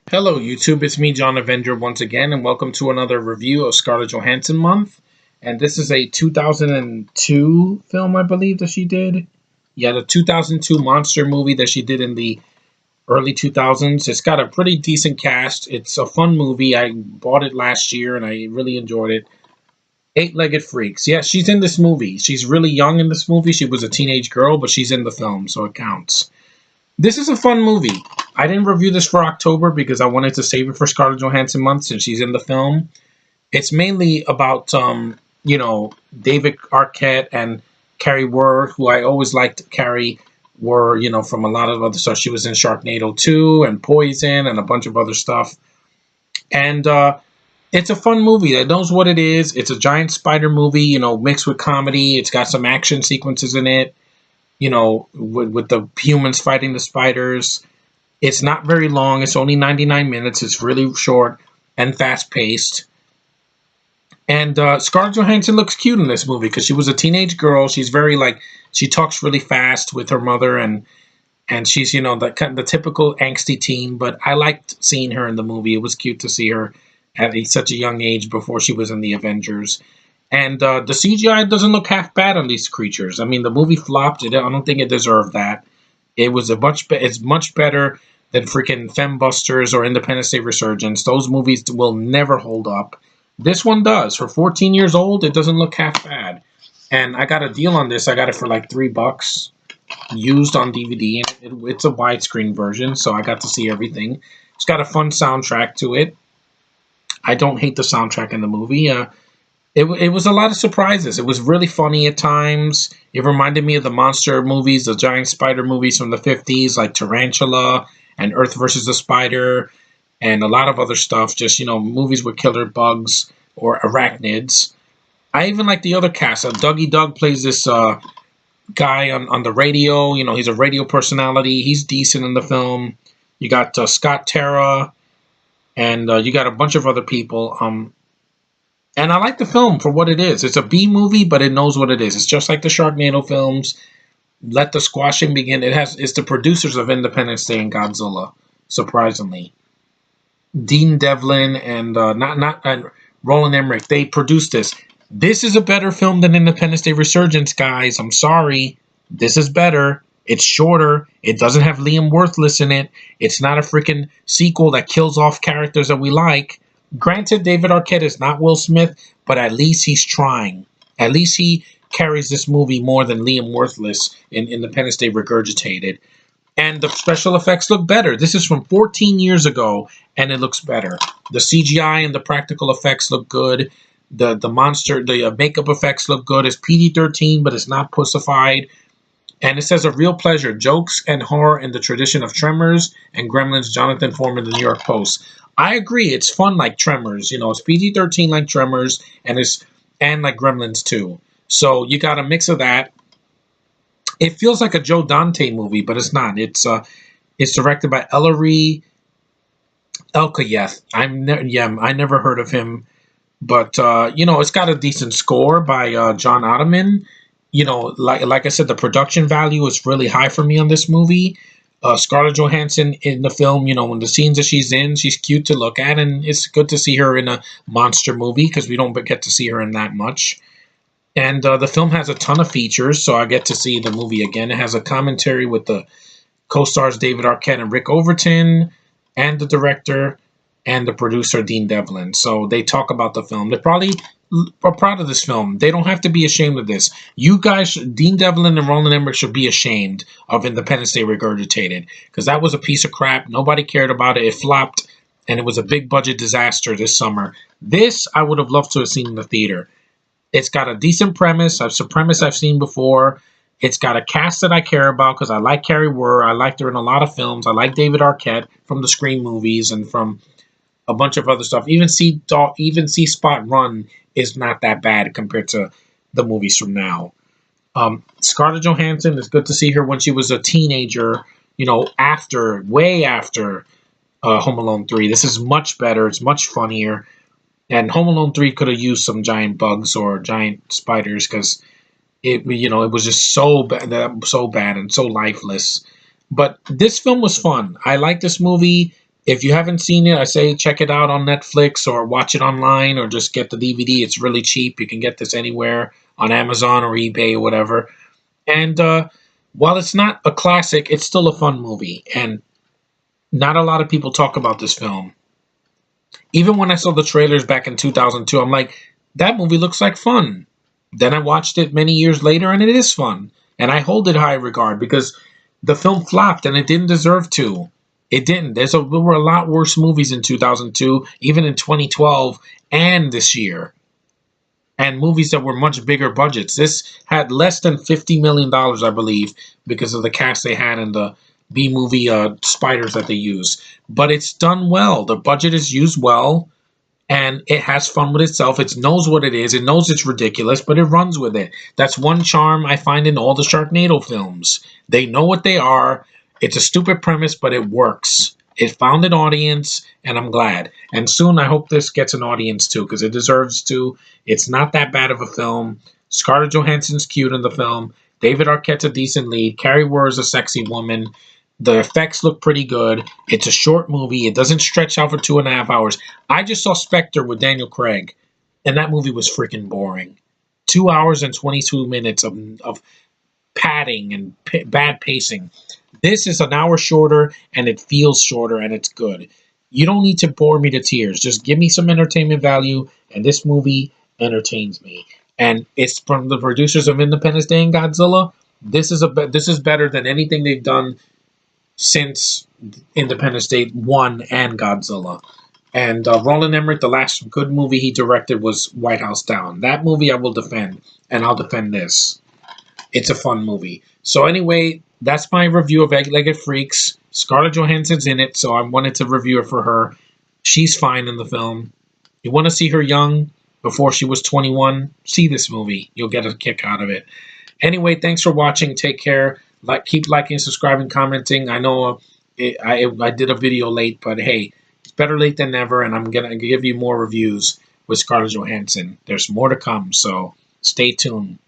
Hello YouTube, it's me John Avenger once again and welcome to another review of Scarlett Johansson month. And this is a 2002 film I believe that she did. Yeah, the 2002 monster movie that she did in the early 2000s. It's got a pretty decent cast. It's a fun movie. I bought it last year and I really enjoyed it. Eight-Legged Freaks. Yeah, she's in this movie. She's really young in this movie. She was a teenage girl, but she's in the film, so it counts. This is a fun movie. I didn't review this for October because I wanted to save it for Scarlett Johansson month since she's in the film. It's mainly about, David Arquette and Carrie Wurr, who I always liked Carrie Wurr, from a lot of other stuff. She was in Sharknado 2 and Poison and a bunch of other stuff. And it's a fun movie that knows what it is. It's a giant spider movie, mixed with comedy. It's got some action sequences in it. With the humans fighting the spiders. It's not very long. It's only 99 minutes. It's really short and fast-paced. And Scarlett Johansson looks cute in this movie because she was a teenage girl. She's very, she talks really fast with her mother, and she's, the typical angsty teen. But I liked seeing her in the movie. It was cute to see her at such a young age before she was in the Avengers. And the CGI doesn't look half bad on these creatures. I mean, the movie flopped. I don't think it deserved that. It was it's much better than freaking Fembusters or Independence Day Resurgence. Those movies will never hold up. This one does. For 14 years old, it doesn't look half bad. And I got a deal on this. I got it for like $3 used on DVD. And it's a widescreen version, so I got to see everything. It's got a fun soundtrack to it. I don't hate the soundtrack in the movie. It was a lot of surprises. It was really funny at times. It reminded me of the monster movies, the giant spider movies from the 50s, like Tarantula and Earth versus the Spider, and a lot of other stuff. Just, movies with killer bugs or arachnids. I even like the other cast. Dougie Doug plays this guy on the radio. He's a radio personality. He's decent in the film. You got Scott Terra, and you got a bunch of other people. And I like the film for what it is. It's a B movie, but it knows what it is. It's just like the Sharknado films. Let the squashing begin. It's the producers of Independence Day and Godzilla, surprisingly. Dean Devlin and and Roland Emmerich, they produced this. This is a better film than Independence Day Resurgence, guys. I'm sorry. This is better. It's shorter. It doesn't have Liam Worthless in it. It's not a freaking sequel that kills off characters that we like. Granted, David Arquette is not Will Smith, but at least he's trying. At least he carries this movie more than Liam Worthless in Independence Day Regurgitated. And the special effects look better. This is from 14 years ago, and it looks better. The CGI and the practical effects look good. The makeup effects look good. It's PG-13, but it's not pussified. And it says a real pleasure. Jokes and horror in the tradition of Tremors and Gremlins, Jonathan Foreman, the New York Post. I agree. It's fun like Tremors. It's PG-13 like Tremors, and like Gremlins too. So you got a mix of that. It feels like a Joe Dante movie, but it's not. It's directed by Ellery Elkayeth. I never heard of him, but it's got a decent score by John Ottoman. Like I said, the production value is really high for me on this movie. Scarlett Johansson in the film, in the scenes that she's in, she's cute to look at, and it's good to see her in a monster movie because we don't get to see her in that much. And the film has a ton of features, so I get to see the movie again. It has a commentary with the co-stars David Arquette and Rick Overton, and the director and the producer Dean Devlin. So they talk about the film. They probably are proud of this film. They don't have to be ashamed of this. You guys, Dean Devlin and Roland Emmerich should be ashamed of Independence Day Regurgitated because that was a piece of crap. Nobody cared about it. It flopped, and it was a big budget disaster this summer. This I would have loved to have seen in the theater. It's got a decent premise. It's a premise I've seen before. It's got a cast that I care about because I like Carrie Wurr. I liked her in a lot of films. I like David Arquette from the Scream movies and from a bunch of other stuff. Even See Spot Run is not that bad compared to the movies from now. Scarlett Johansson, it's good to see her when she was a teenager, way after Home Alone 3. This is much better. It's much funnier. And Home Alone 3 could have used some giant bugs or giant spiders because it was just so bad and so lifeless. But this film was fun. I like this movie. If you haven't seen it, I say check it out on Netflix or watch it online or just get the DVD. It's really cheap. You can get this anywhere on Amazon or eBay or whatever. And while it's not a classic, it's still a fun movie. And not a lot of people talk about this film. Even when I saw the trailers back in 2002, I'm like, that movie looks like fun. Then I watched it many years later, and it is fun. And I hold it high regard because the film flopped, and it didn't deserve to. It didn't. There were a lot worse movies in 2002, even in 2012, and this year. And movies that were much bigger budgets. This had less than $50 million, I believe, because of the cast they had and the B-movie spiders that they used. But it's done well. The budget is used well, and it has fun with itself. It knows what it is. It knows it's ridiculous, but it runs with it. That's one charm I find in all the Sharknado films. They know what they are. It's a stupid premise, but it works. It found an audience, and I'm glad. And soon I hope this gets an audience too, because it deserves to. It's not that bad of a film. Scarlett Johansson's cute in the film. David Arquette's a decent lead. Carrie Wurr is a sexy woman. The effects look pretty good. It's a short movie. It doesn't stretch out for 2.5 hours. I just saw Spectre with Daniel Craig, and that movie was freaking boring. 2 hours and 22 minutes of padding and bad pacing. This is an hour shorter, and it feels shorter, and it's good. You don't need to bore me to tears. Just give me some entertainment value, and this movie entertains me. And it's from the producers of Independence Day and Godzilla. This is better than anything they've done since Independence Day 1 and Godzilla. And Roland Emmerich, the last good movie he directed was White House Down. That movie I will defend, and I'll defend this. It's a fun movie. So anyway, that's my review of Egg-Legged Freaks. Scarlett Johansson's in it, so I wanted to review it for her. She's fine in the film. You want to see her young, before she was 21, see this movie. You'll get a kick out of it. Anyway, thanks for watching. Take care. Keep liking, subscribing, commenting. I know I did a video late, but hey, it's better late than never, and I'm going to give you more reviews with Scarlett Johansson. There's more to come, so stay tuned.